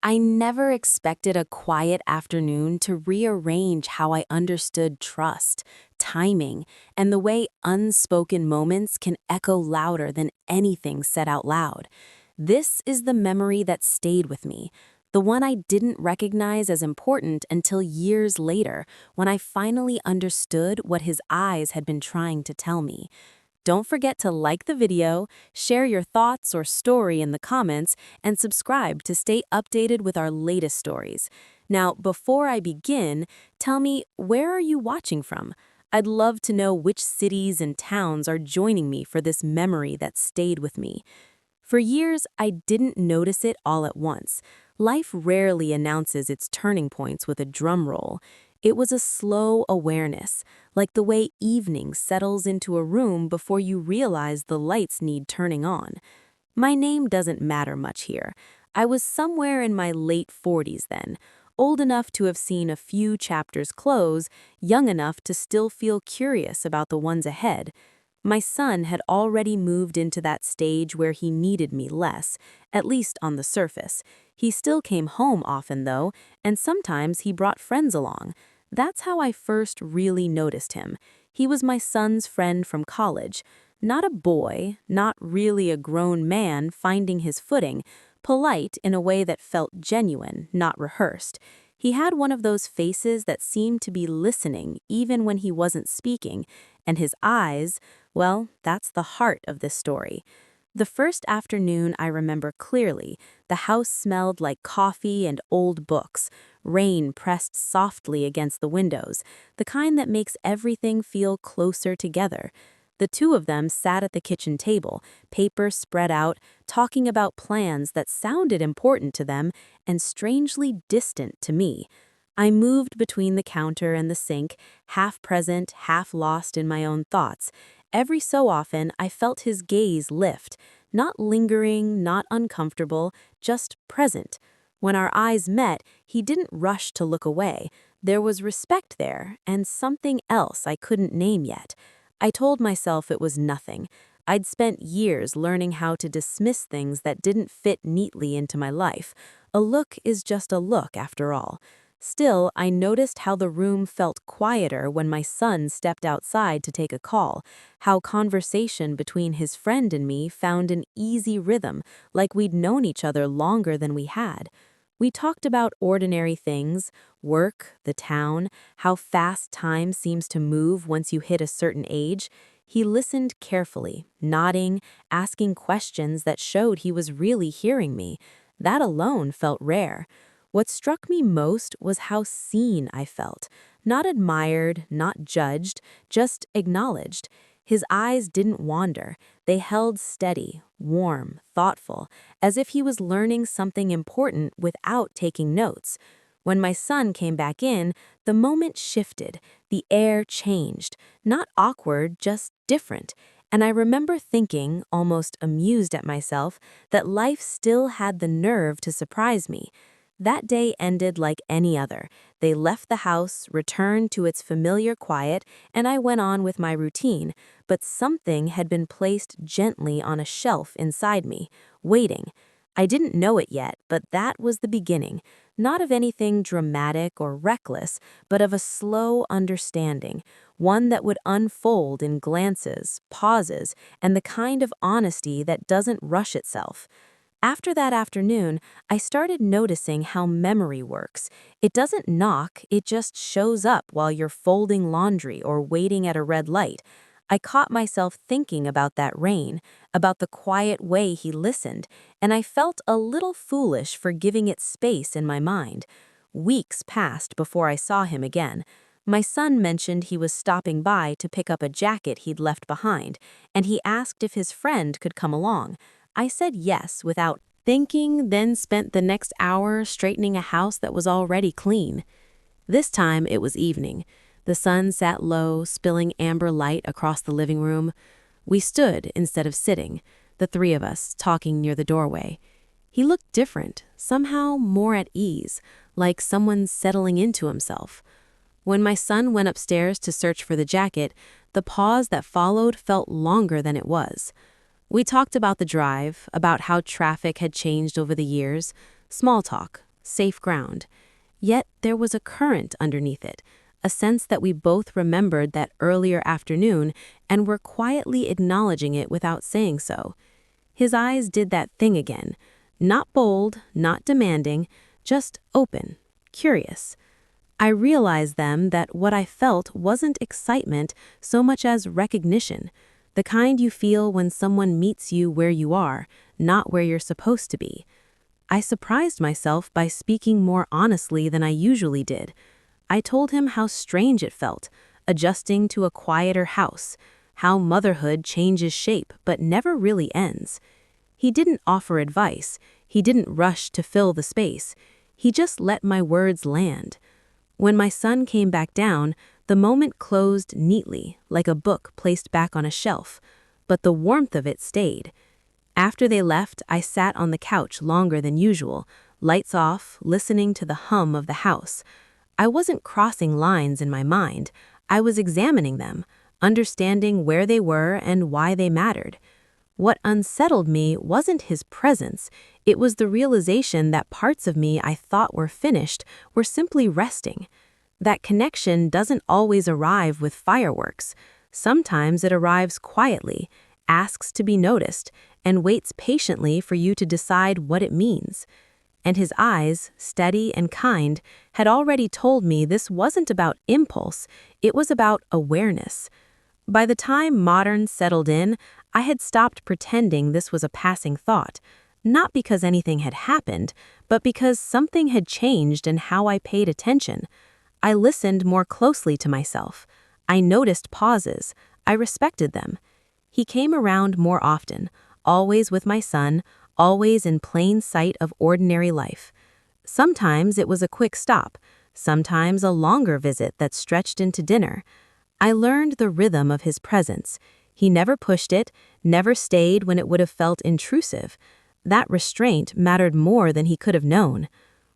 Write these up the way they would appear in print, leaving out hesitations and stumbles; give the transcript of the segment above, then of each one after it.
I never expected a quiet afternoon to rearrange how I understood trust, timing, and the way unspoken moments can echo louder than anything said out loud. This is the memory that stayed with me, the one I didn't recognize as important until years later when I finally understood what his eyes had been trying to tell me. Don't forget to like the video, share your thoughts or story in the comments, and subscribe to stay updated with our latest stories. Now, before I begin, tell me, where are you watching from? I'd love to know which cities and towns are joining me for this memory that stayed with me. For years, I didn't notice it all at once. Life rarely announces its turning points with a drum roll. It was a slow awareness, like the way evening settles into a room before you realize the lights need turning on. My name doesn't matter much here. I was somewhere in my late 40s then, old enough to have seen a few chapters close, young enough to still feel curious about the ones ahead. My son had already moved into that stage where he needed me less, at least on the surface. He still came home often, though, and sometimes he brought friends along. That's how I first really noticed him. He was my son's friend from college. Not a boy, not really a grown man finding his footing, polite in a way that felt genuine, not rehearsed. He had one of those faces that seemed to be listening even when he wasn't speaking, and his eyes, well, that's the heart of this story. The first afternoon I remember clearly, the house smelled like coffee and old books. Rain pressed softly against the windows, the kind that makes everything feel closer together. The two of them sat at the kitchen table, paper spread out, talking about plans that sounded important to them and strangely distant to me. I moved between the counter and the sink, half present, half lost in my own thoughts. Every so often, I felt his gaze lift, not lingering, not uncomfortable, just present. When our eyes met, he didn't rush to look away. There was respect there, and something else I couldn't name yet. I told myself it was nothing. I'd spent years learning how to dismiss things that didn't fit neatly into my life. A look is just a look, after all. Still, I noticed how the room felt quieter when my son stepped outside to take a call, how conversation between his friend and me found an easy rhythm, like we'd known each other longer than we had. We talked about ordinary things, work, the town, how fast time seems to move once you hit a certain age. He listened carefully, nodding, asking questions that showed he was really hearing me. That alone felt rare. What struck me most was how seen I felt. Not admired, not judged, just acknowledged. His eyes didn't wander. They held steady, warm, thoughtful, as if he was learning something important without taking notes. When my son came back in, the moment shifted. The air changed. Not awkward, just different. And I remember thinking, almost amused at myself, that life still had the nerve to surprise me. That day ended like any other. They left the house, returned to its familiar quiet, and I went on with my routine, but something had been placed gently on a shelf inside me, waiting. I didn't know it yet, but that was the beginning, not of anything dramatic or reckless, but of a slow understanding, one that would unfold in glances, pauses, and the kind of honesty that doesn't rush itself. After that afternoon, I started noticing how memory works. It doesn't knock, it just shows up while you're folding laundry or waiting at a red light. I caught myself thinking about that rain, about the quiet way he listened, and I felt a little foolish for giving it space in my mind. Weeks passed before I saw him again. My son mentioned he was stopping by to pick up a jacket he'd left behind, and he asked if his friend could come along. I said yes without thinking, then spent the next hour straightening a house that was already clean. This time it was evening. The sun sat low, spilling amber light across the living room. We stood instead of sitting, the three of us, talking near the doorway. He looked different, somehow more at ease, like someone settling into himself. When my son went upstairs to search for the jacket, the pause that followed felt longer than it was. We talked about the drive, about how traffic had changed over the years. Small talk, safe ground. Yet there was a current underneath it, a sense that we both remembered that earlier afternoon and were quietly acknowledging it without saying so. His eyes did that thing again. Not bold, not demanding, just open, curious. I realized then that what I felt wasn't excitement so much as recognition, the kind you feel when someone meets you where you are, not where you're supposed to be. I surprised myself by speaking more honestly than I usually did. I told him how strange it felt, adjusting to a quieter house, how motherhood changes shape but never really ends. He didn't offer advice, he didn't rush to fill the space, he just let my words land. When my son came back down, the moment closed neatly, like a book placed back on a shelf, but the warmth of it stayed. After they left, I sat on the couch longer than usual, lights off, listening to the hum of the house. I wasn't crossing lines in my mind, I was examining them, understanding where they were and why they mattered. What unsettled me wasn't his presence, it was the realization that parts of me I thought were finished were simply resting. That connection doesn't always arrive with fireworks. Sometimes it arrives quietly, asks to be noticed, and waits patiently for you to decide what it means. And his eyes, steady and kind, had already told me this wasn't about impulse, it was about awareness. By the time modern settled in, I had stopped pretending this was a passing thought, not because anything had happened, but because something had changed in how I paid attention. I listened more closely to myself. I noticed pauses. I respected them. He came around more often, always with my son, always in plain sight of ordinary life. Sometimes it was a quick stop, sometimes a longer visit that stretched into dinner. I learned the rhythm of his presence. He never pushed it, never stayed when it would have felt intrusive. That restraint mattered more than he could have known.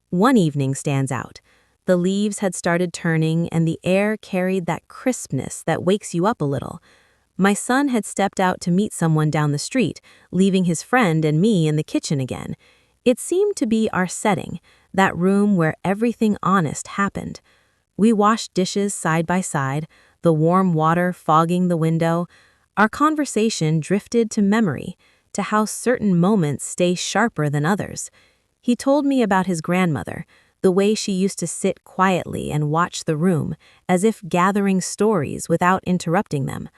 One evening stands out. The leaves had started turning and the air carried that crispness that wakes you up a little. My son had stepped out to meet someone down the street, leaving his friend and me in the kitchen again. It seemed to be our setting, that room where everything honest happened. We washed dishes side by side, the warm water fogging the window. Our conversation drifted to memory, to how certain moments stay sharper than others. He told me about his grandmother, the way she used to sit quietly and watch the room, as if gathering stories without interrupting them.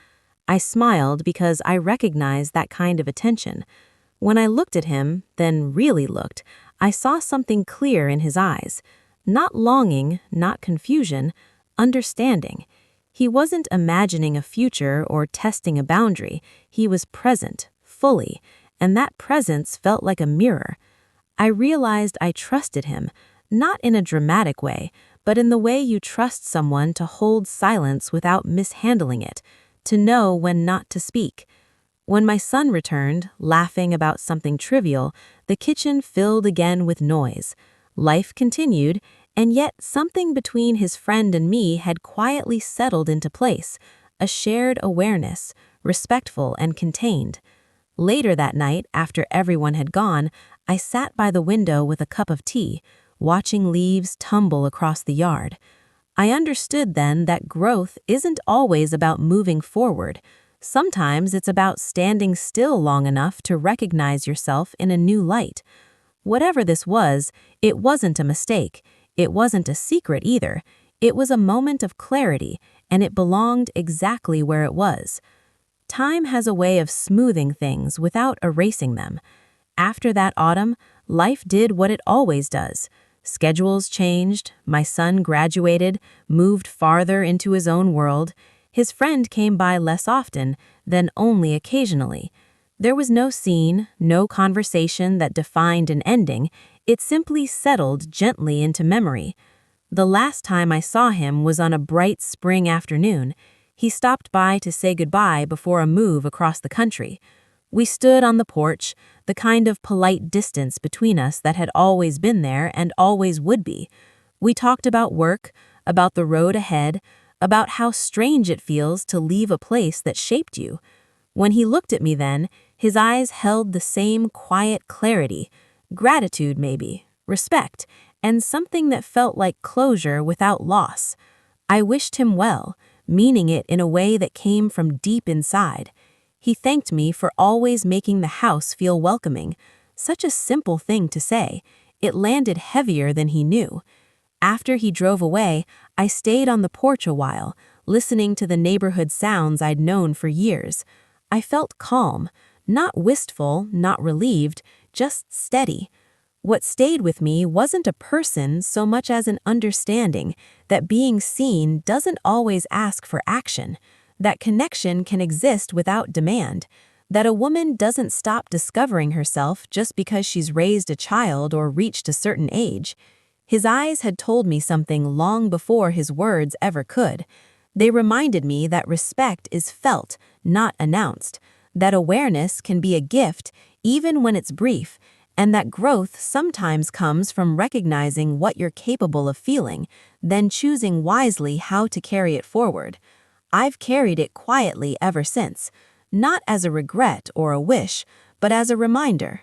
I smiled because I recognized that kind of attention. When I looked at him, then really looked, I saw something clear in his eyes. Not longing, not confusion, understanding. He wasn't imagining a future or testing a boundary. He was present, fully, and that presence felt like a mirror. I realized I trusted him, not in a dramatic way, but in the way you trust someone to hold silence without mishandling it, to know when not to speak. When my son returned, laughing about something trivial, the kitchen filled again with noise. Life continued, and yet something between his friend and me had quietly settled into place, a shared awareness, respectful and contained. Later that night, after everyone had gone, I sat by the window with a cup of tea, watching leaves tumble across the yard. I understood then that growth isn't always about moving forward. Sometimes it's about standing still long enough to recognize yourself in a new light. Whatever this was, it wasn't a mistake. It wasn't a secret either. It was a moment of clarity, and it belonged exactly where it was. Time has a way of smoothing things without erasing them. After that autumn, life did what it always does. Schedules changed, my son graduated, moved farther into his own world. His friend came by less often, then only occasionally. There was no scene, no conversation that defined an ending. It simply settled gently into memory. The last time I saw him was on a bright spring afternoon. He stopped by to say goodbye before a move across the country. We stood on the porch, the kind of polite distance between us that had always been there and always would be. We talked about work, about the road ahead, about how strange it feels to leave a place that shaped you. When he looked at me then, his eyes held the same quiet clarity, gratitude maybe, respect, and something that felt like closure without loss. I wished him well, meaning it in a way that came from deep inside. He thanked me for always making the house feel welcoming. Such a simple thing to say. It landed heavier than he knew. After he drove away, I stayed on the porch a while, listening to the neighborhood sounds I'd known for years. I felt calm, not wistful, not relieved, just steady. What stayed with me wasn't a person so much as an understanding that being seen doesn't always ask for action, that connection can exist without demand, that a woman doesn't stop discovering herself just because she's raised a child or reached a certain age. His eyes had told me something long before his words ever could. They reminded me that respect is felt, not announced, that awareness can be a gift even when it's brief, and that growth sometimes comes from recognizing what you're capable of feeling, then choosing wisely how to carry it forward. I've carried it quietly ever since, not as a regret or a wish, but as a reminder.